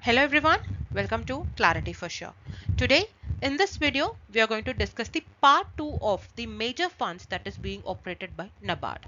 Hello everyone, welcome to Clarity for Sure. Today in this video we are going to discuss the part 2 of the major funds that is being operated by NABARD.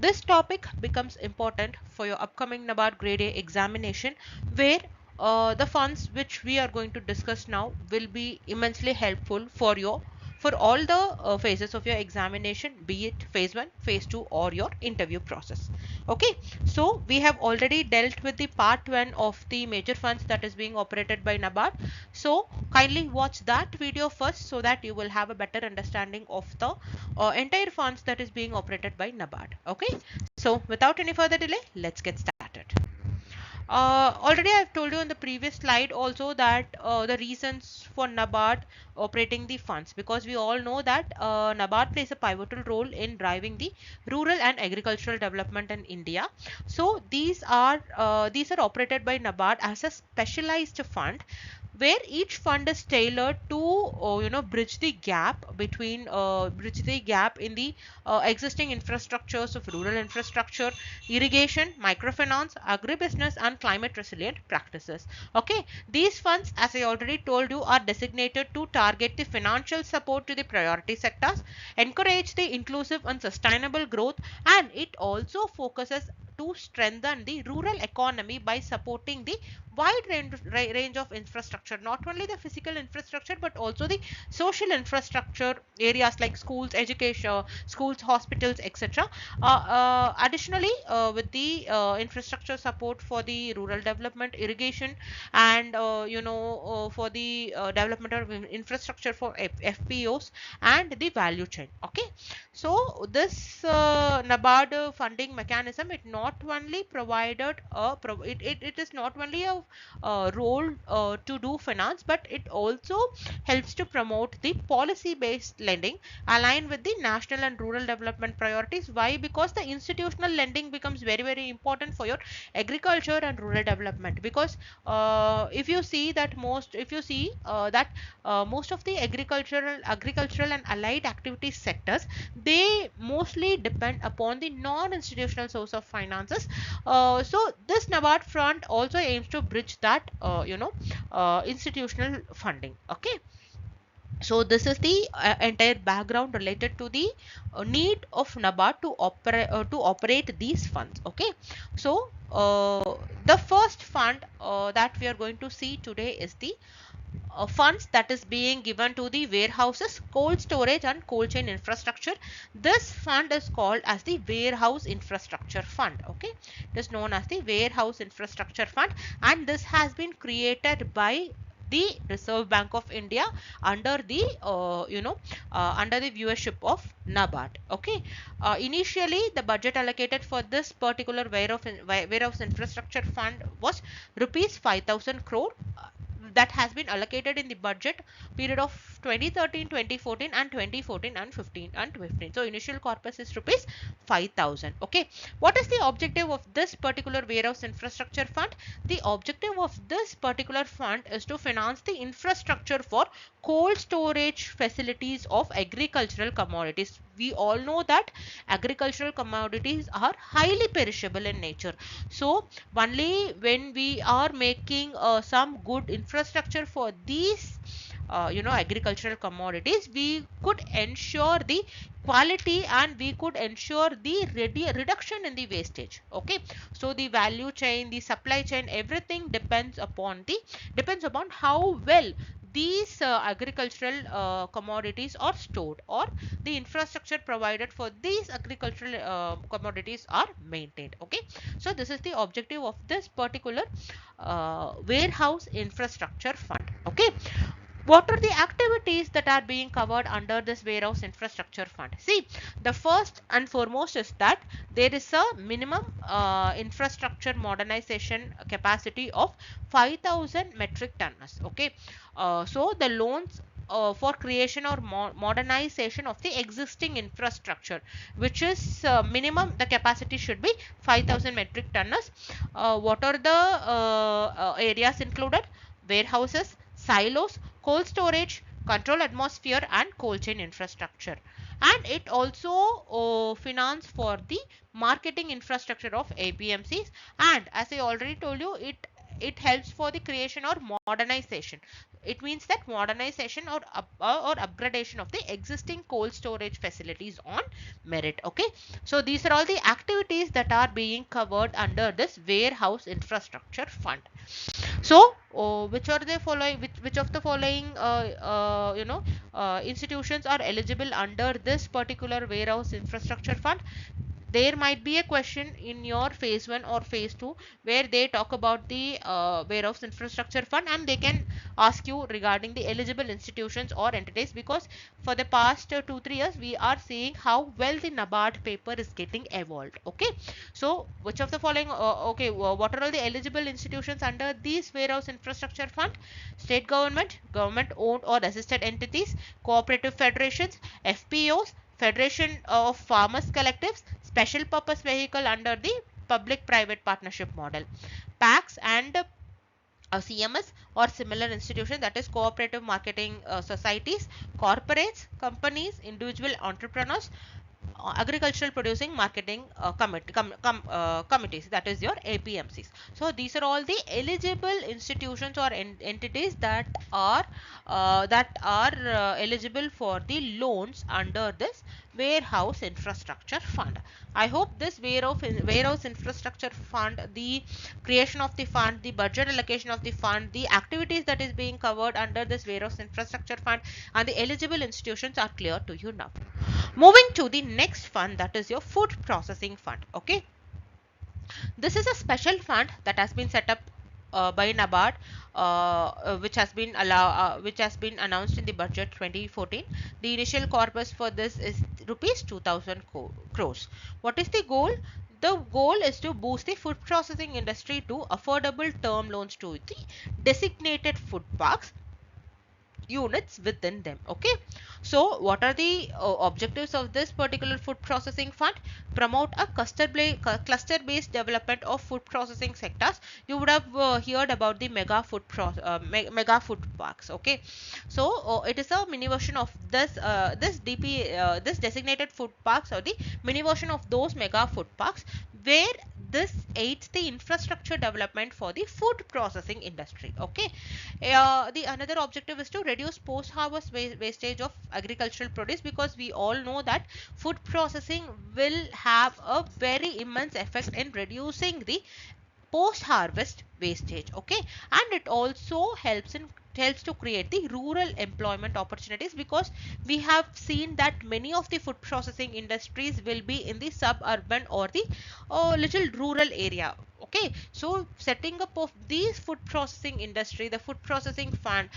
This topic becomes important for your upcoming NABARD Grade A examination where the funds which we are going to discuss now will be immensely helpful for all the phases of your examination, be it phase 1, phase 2 or your interview process. Okay, so we have already dealt with the part 1 of the major funds that is being operated by NABARD. So kindly watch that video first so that you will have a better understanding of the entire funds that is being operated by NABARD. Okay, so without any further delay, let's get started. Already I've told you in the previous slide also that the reasons for NABARD operating the funds, because we all know that NABARD plays a pivotal role in driving the rural and agricultural development in India. So these are operated by NABARD as a specialized fund where each fund is tailored to bridge the gap in the existing infrastructures of rural infrastructure, irrigation, microfinance, agribusiness and climate resilient practices. Okay, these funds, as I already told you, are designated to target the financial support to the priority sectors, encourage the inclusive and sustainable growth, and it also focuses to strengthen the rural economy by supporting the wide range of infrastructure, not only the physical infrastructure but also the social infrastructure areas like schools, education, schools, hospitals, etc. Additionally, with the infrastructure support for the rural development, irrigation, and for the development of infrastructure for FPOs and the value chain. Okay, so this NABARD funding mechanism, it not only provided it is not only a role to do finance, but it also helps to promote the policy based lending aligned with the national and rural development priorities. Why? Because the institutional lending becomes very important for your agriculture and rural development, because if you see that most of the agricultural and allied activities sectors, they mostly depend upon the non-institutional source of finances. So this NABARD front also aims to bridge that institutional funding. Okay, so this is the entire background related to the need of NABARD to operate these funds. Okay, so the first fund that we are going to see today is the funds that is being given to the warehouses, cold storage and cold chain infrastructure. This fund is called as the warehouse infrastructure fund. Okay, it is known as the warehouse infrastructure fund, and this has been created by the Reserve Bank of India under the under the viewership of NABARD. Okay, initially the budget allocated for this particular warehouse infrastructure fund was rupees 5,000 crore. That has been allocated in the budget period of 2013, 2014 and 2014 and 15 and 15. So initial corpus is rupees 5,000. Okay, what is the objective of this particular warehouse infrastructure fund? The objective of this particular fund is to finance the infrastructure for cold storage facilities of agricultural commodities. We all know that agricultural commodities are highly perishable in nature. So only when we are making some good infrastructure for these agricultural commodities, we could ensure the quality and we could ensure the reduction in the wastage. Okay, so the value chain, the supply chain, everything depends upon how well these agricultural commodities are stored, or the infrastructure provided for these agricultural commodities are maintained. Okay, so this is the objective of this particular warehouse infrastructure fund. Okay, what are the activities that are being covered under this warehouse infrastructure fund? See, the first and foremost is that there is a minimum infrastructure modernization capacity of 5,000 metric tons. Okay, so the loans for creation or modernization of the existing infrastructure, which is minimum, the capacity should be 5,000 metric tons. What are the areas included? Warehouses, silos, cold storage, control atmosphere and cold chain infrastructure. And it also finance for the marketing infrastructure of APMCs, and as I already told you, it it helps for the creation or modernization. It means that modernization or upgradation of the existing cold storage facilities on merit. Okay, so these are all the activities that are being covered under this warehouse infrastructure fund. So which are the following, which of the following institutions are eligible under this particular warehouse infrastructure fund? There might be a question in your phase 1 or phase 2 where they talk about the warehouse infrastructure fund, and they can ask you regarding the eligible institutions or entities, because for the past 2-3 years we are seeing how well the NABARD paper is getting evolved. Okay, so which of the following what are all the eligible institutions under these warehouse infrastructure fund? State government, government owned or assisted entities, cooperative federations, FPOs, Federation of Farmers Collectives, special purpose vehicle under the public private partnership model, PACs and CMS or similar institution, that is cooperative marketing societies, corporates, companies, individual entrepreneurs, agricultural producing marketing committees, that is your APMCs. So these are all the eligible institutions or entities that are eligible for the loans under this warehouse infrastructure fund. I hope this warehouse infrastructure fund, the creation of the fund, the budget allocation of the fund, the activities that is being covered under this warehouse infrastructure fund, and the eligible institutions are clear to you now. Moving to the next fund, that is your food processing fund. Okay, this is a special fund that has been set up by NABARD, which has been announced in the budget 2014. The initial corpus for this is rupees 2000 crores. What is the goal? The goal is to boost the food processing industry to affordable term loans to the designated food parks units within them. Okay, so what are the objectives of this particular food processing fund? Promote a cluster based development of food processing sectors. You would have heard about the mega food parks. Okay, so it is a mini version of this designated food parks, or the mini version of those mega food parks, where this aids the infrastructure development for the food processing industry. Okay, the another objective is to reduce post harvest wastage of agricultural produce, because we all know that food processing will have a very immense effect in reducing the post harvest wastage. Okay, and it also helps to create the rural employment opportunities, because we have seen that many of the food processing industries will be in the suburban or the little rural area. Okay, so setting up of these food processing industry, the food processing fund,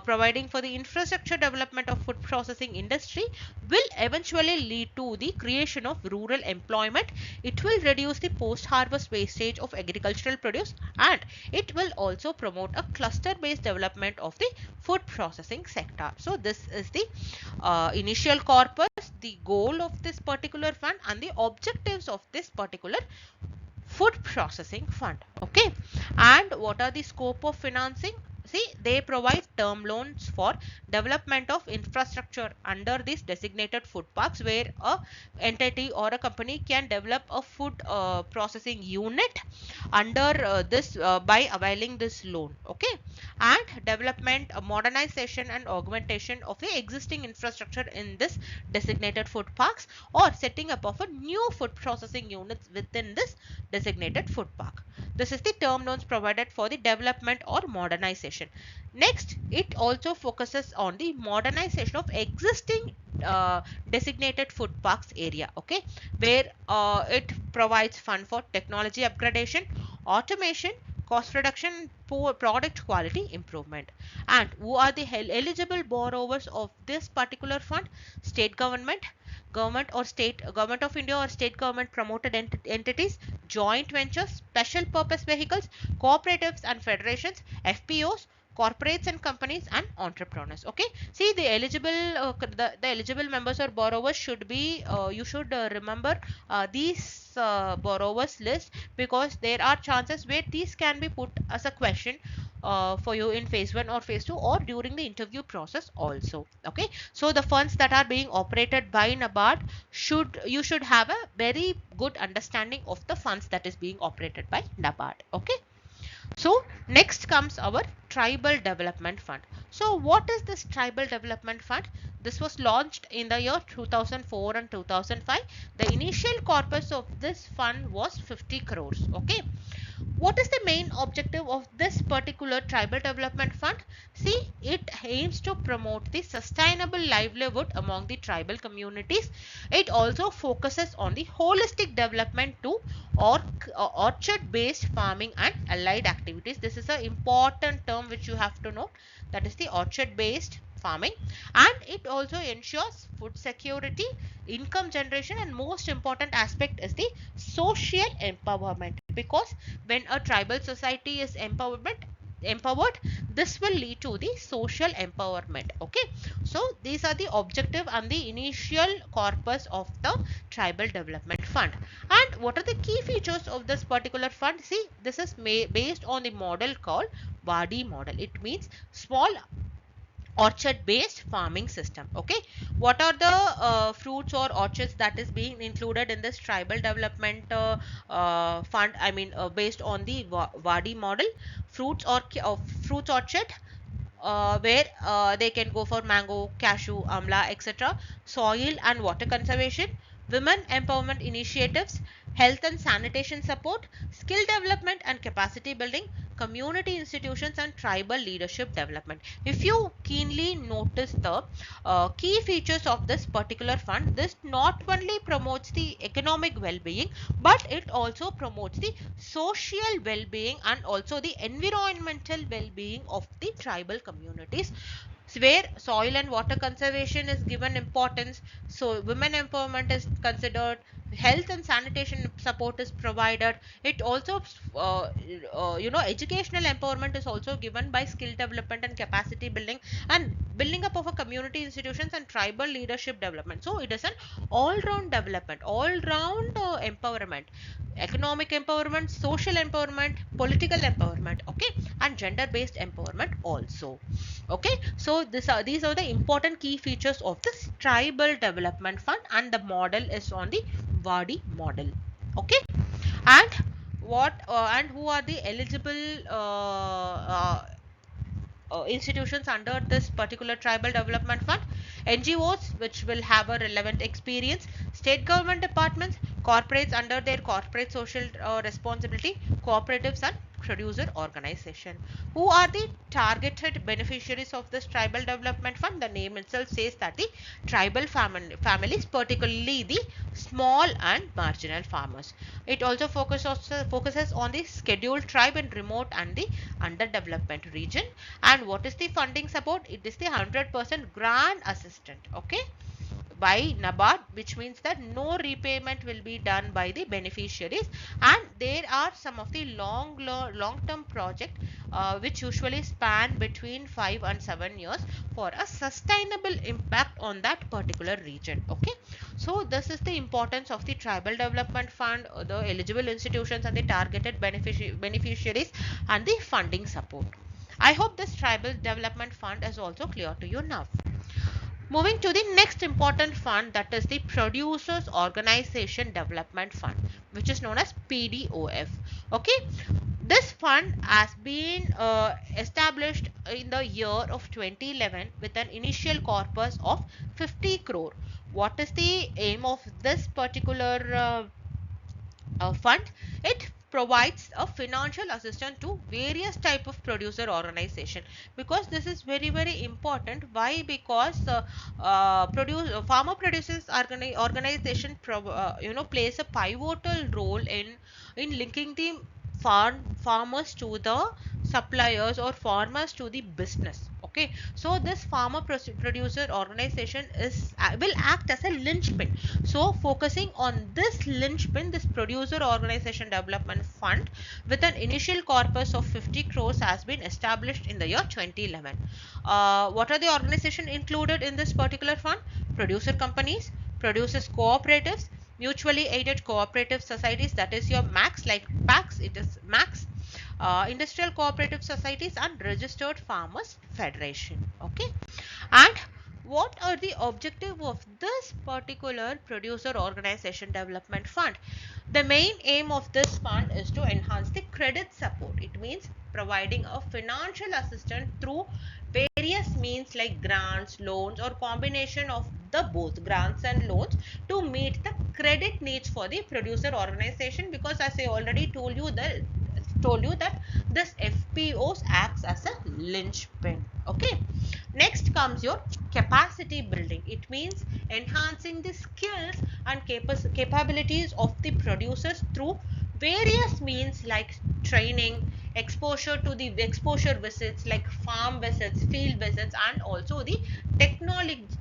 providing for the infrastructure development of food processing industry, will eventually lead to the creation of rural employment. It will reduce the post harvest wastage of agricultural produce, and it will also promote a cluster based development of the food processing sector. So this is the initial corpus, the goal of this particular fund, and the objectives of this particular food processing fund. Okay, and what are the scope of financing? See, they provide term loans for development of infrastructure under these designated food parks, where a entity or a company can develop a food processing unit under this by availing this loan. Okay, and development, modernization and augmentation of the existing infrastructure in this designated food parks, or setting up of a new food processing units within this designated food park. This is the term loans provided for the development or modernization. Next, it also focuses on the modernization of existing designated food parks area. Okay, where it provides fund for technology upgradation, automation, cost reduction, for product quality improvement. And who are the eligible borrowers of this particular fund? State government, government of India or state government promoted entities, joint ventures, special purpose vehicles, cooperatives and federations, FPOs, corporates and companies, and entrepreneurs. Okay, see, the eligible members or borrowers should be you should remember these borrowers list, because there are chances where these can be put as a question for you in phase 1 or phase 2, or during the interview process also. Okay, so the funds that are being operated by NABARD, you should have a very good understanding of the funds that is being operated by NABARD. Okay, so Next comes our Tribal Development Fund. So what is this Tribal Development Fund? This was launched in the year 2004 and 2005. The initial corpus of this fund was 50 crores. Okay. What is the main objective of this particular Tribal Development Fund? See, it aims to promote the sustainable livelihood among the tribal communities. It also focuses on the holistic development to orchard-based farming and allied activities. This is an important term which you have to know. That is the orchard-based farming, and it also ensures food security, income generation, and most important aspect is the social empowerment, because when a tribal society is empowered, this will lead to the social empowerment. Okay, so these are the objective and the initial corpus of the Tribal Development Fund. And what are the key features of this particular fund? See, this is based on the model called Wadi model. It means small orchard based farming system. Okay, what are the fruits or orchards that is being included in this Tribal Development Fund? I mean, based on the Wadi model, fruits or fruits orchard, where they can go for mango, cashew, amla, etc. Soil and water conservation, women empowerment initiatives, health and sanitation support, skill development and capacity building, community institutions, and tribal leadership development. If you keenly notice the key features of this particular fund, this not only promotes the economic well-being, but it also promotes the social well-being and also the environmental well-being of the tribal communities, where soil and water conservation is given importance, so women empowerment is considered, health and sanitation support is provided. It also educational empowerment is also given by skill development and capacity building and building up of a community institutions and tribal leadership development. So it is an all round development, all round empowerment, economic empowerment, social empowerment, political empowerment, okay, and gender based empowerment also. Okay, so these are the important key features of this Tribal Development Fund, and the model is on the Wadi model. Okay, and what and who are the eligible institutions under this particular Tribal Development Fund? NGOs which will have a relevant experience, state government departments, corporates under their corporate social responsibility, cooperatives, and producer organization. Who are the targeted beneficiaries of this Tribal Development Fund? The name itself says that the tribal families, particularly the small and marginal farmers. It also focuses on the scheduled tribe in remote and the underdevelopment region. And what is the funding support? It is the 100% grant assistant, okay, by NABARD, which means that no repayment will be done by the beneficiaries. And there are some of the long term project which usually span between 5 and 7 years for a sustainable impact on that particular region. Okay, so this is the importance of the Tribal Development Fund, the eligible institutions and the targeted beneficiaries, and the funding support. I hope this Tribal Development Fund is also clear to you now. Moving to the next important fund, that is the Producers Organization Development Fund, which is known as PDOF. Okay, this fund has been established in the year of 2011 with an initial corpus of 50 crore. What is the aim of this particular fund? It provides a financial assistance to various type of producer organization, because this is very important. Why? Because farmer producers organization plays a pivotal role in linking the farmers to the suppliers or farmers to the business. Okay, so this farmer producer organization will act as a linchpin. So focusing on this linchpin, this Producer Organization Development Fund with an initial corpus of 50 crores has been established in the year 2011. What are the organizations included in this particular fund? Producer companies, producers cooperatives, mutually aided cooperative societies, that is your MACs, like PACs, it is MACs, industrial cooperative societies, and registered farmers federation. Okay, and what are the objective of this particular Producer Organization Development Fund? The main aim of this fund is to enhance the credit support. It means providing a financial assistance through various means like grants, loans, or combination of the both grants and loans to meet the credit needs for the producer organization, because as I already told you that this FPOs acts as a linchpin. Okay. Next comes your capacity building. It means enhancing the skills and capabilities of the producers through various means like training, exposure visits like farm visits, field visits, and also the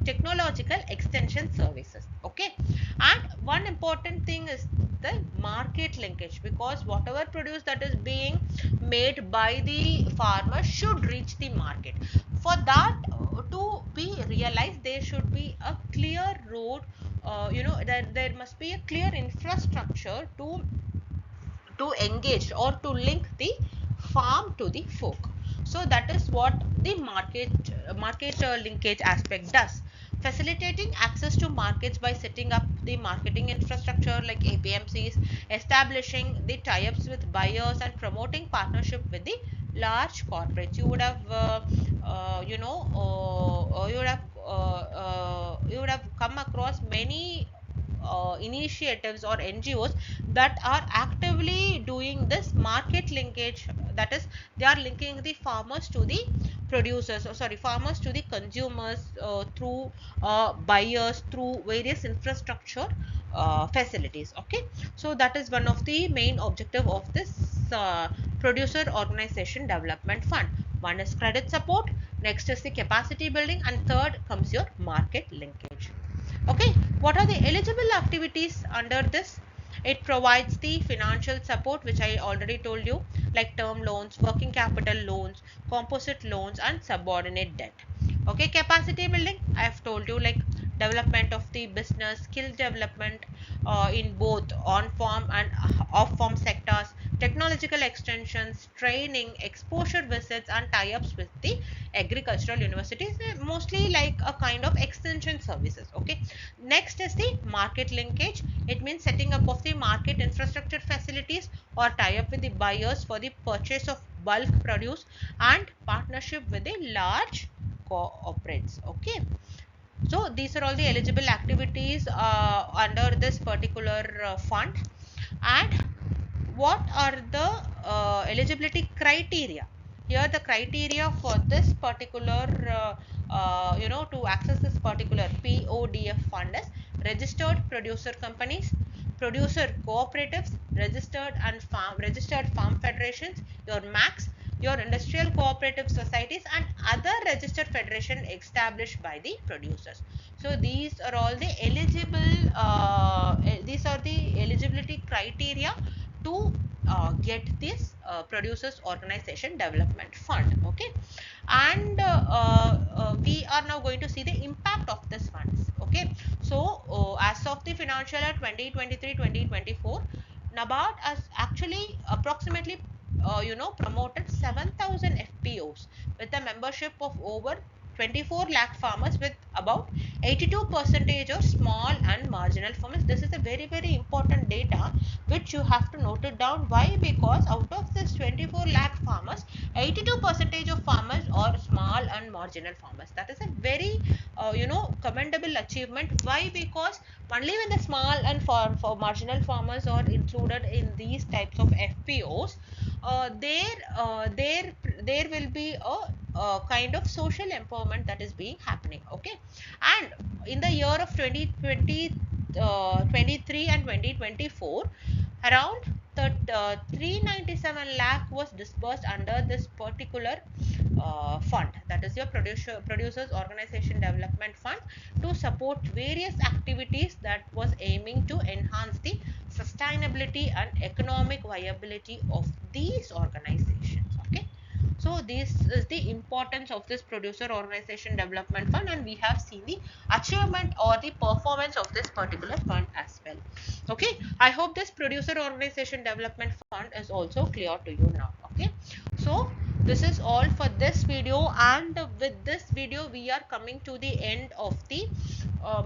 technological extension services. Okay. And one important thing is the market linkage, because whatever produce that is being made by the farmer should reach the market. For that to be realized, there should be a clear road, there must be a clear infrastructure to engage or to link the farm to the folk. So that is what the market linkage aspect does, facilitating access to markets by setting up the marketing infrastructure like APMCs, establishing the tie-ups with buyers, and promoting partnership with the large corporates. You would have you would have come across many initiatives or NGOs that are actively doing this market linkage. That is, they are linking the farmers to the producers, farmers to the consumers through buyers, through various infrastructure facilities. Okay. So that is one of the main objective of this producer organization development fund. One is credit support, next is the capacity building, and third comes your market linkage. Okay, what are the eligible activities under this? It provides the financial support, which I already told you, like term loans, working capital loans, composite loans, and subordinate debt. Okay, capacity building, I have told you, like development of the business, skill development in both on-farm and off-farm sectors, technological extensions, training, exposure visits, and tie-ups with the agricultural universities, mostly like a kind of extension services. Okay. Next is the market linkage. It means setting up of the market infrastructure facilities or tie-up with the buyers for the purchase of bulk produce, and partnership with the large corporates. Okay. So these are all the eligible activities under this particular fund. And what are the eligibility criteria? Here the criteria for this particular to access this particular PODF fund is registered producer companies, producer cooperatives, registered farm federations, your MACs, your industrial cooperative societies, and other registered federation established by the producers. So these are all the these are the eligibility criteria to get this producers organization development fund. Okay. And we are now going to see the impact of this funds. Okay. So as of the financial year 2023-2024, NABARD has actually approximately promoted 7,000 FPOs with a membership of over 24 lakh farmers, with about 82% of small and marginal farmers. This is a very, very important data which you have to note it down. Why? Because out of this 24 lakh farmers, 82% of farmers are small and marginal farmers. That is a very commendable achievement. Why? Because only when the small and for marginal farmers are included in these types of FPOs, there will be a kind of social empowerment that is being happening. Okay. And in the year of 2020 23 and 2024, around 397 lakh was disbursed under this particular fund, that is your producers organization development fund, to support various activities that was aiming to enhance the sustainability and economic viability of these organizations. Okay. So this is the importance of this producer organization development fund, and we have seen the achievement or the performance of this particular fund as well. Okay. I hope this producer organization development fund is also clear to you now. Okay. So this is all for this video, and with this video we are coming to the end of the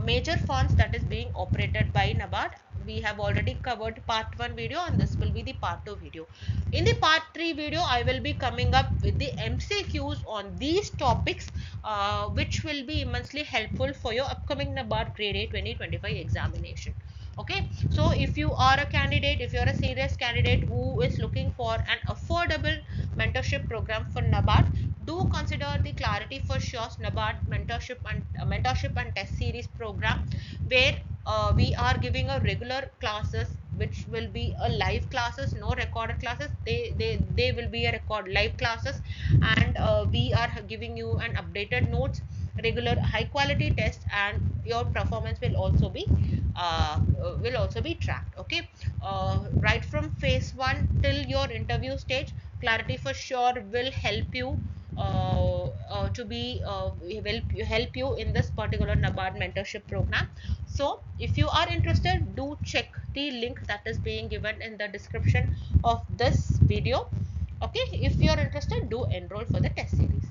major funds that is being operated by NABARD. we have already covered part 1 video, and this will be the part 2 video. In the part 3 video, I will be coming up with the MCQs on these topics, which will be immensely helpful for your upcoming NABARD Grade A 2025 examination. Okay, so if you are a candidate, if you're a serious candidate who is looking for an affordable mentorship program for NABARD, do consider the Clarity for Sure NABARD mentorship and test series program, where we are giving a regular classes, which will be a live classes, no recorded classes. They will be a record live classes, and we are giving you an updated notes, regular high quality test, and your performance will also be tracked. Okay, right from phase 1 till your interview stage, Clarity for Sure will help you will help you in this particular NABARD mentorship program. So if you are interested, do check the link that is being given in the description of this video. Okay, if you are interested, do enroll for the test series.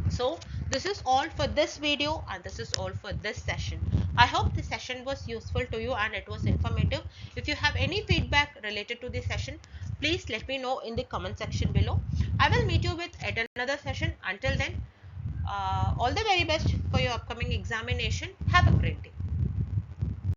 So this is all for this video, and this is all for this session. I hope the session was useful to you and it was informative. If you have any feedback related to this session, please let me know in the comment section below. I will meet you with at another session. Until then, all the very best for your upcoming examination. Have a great day.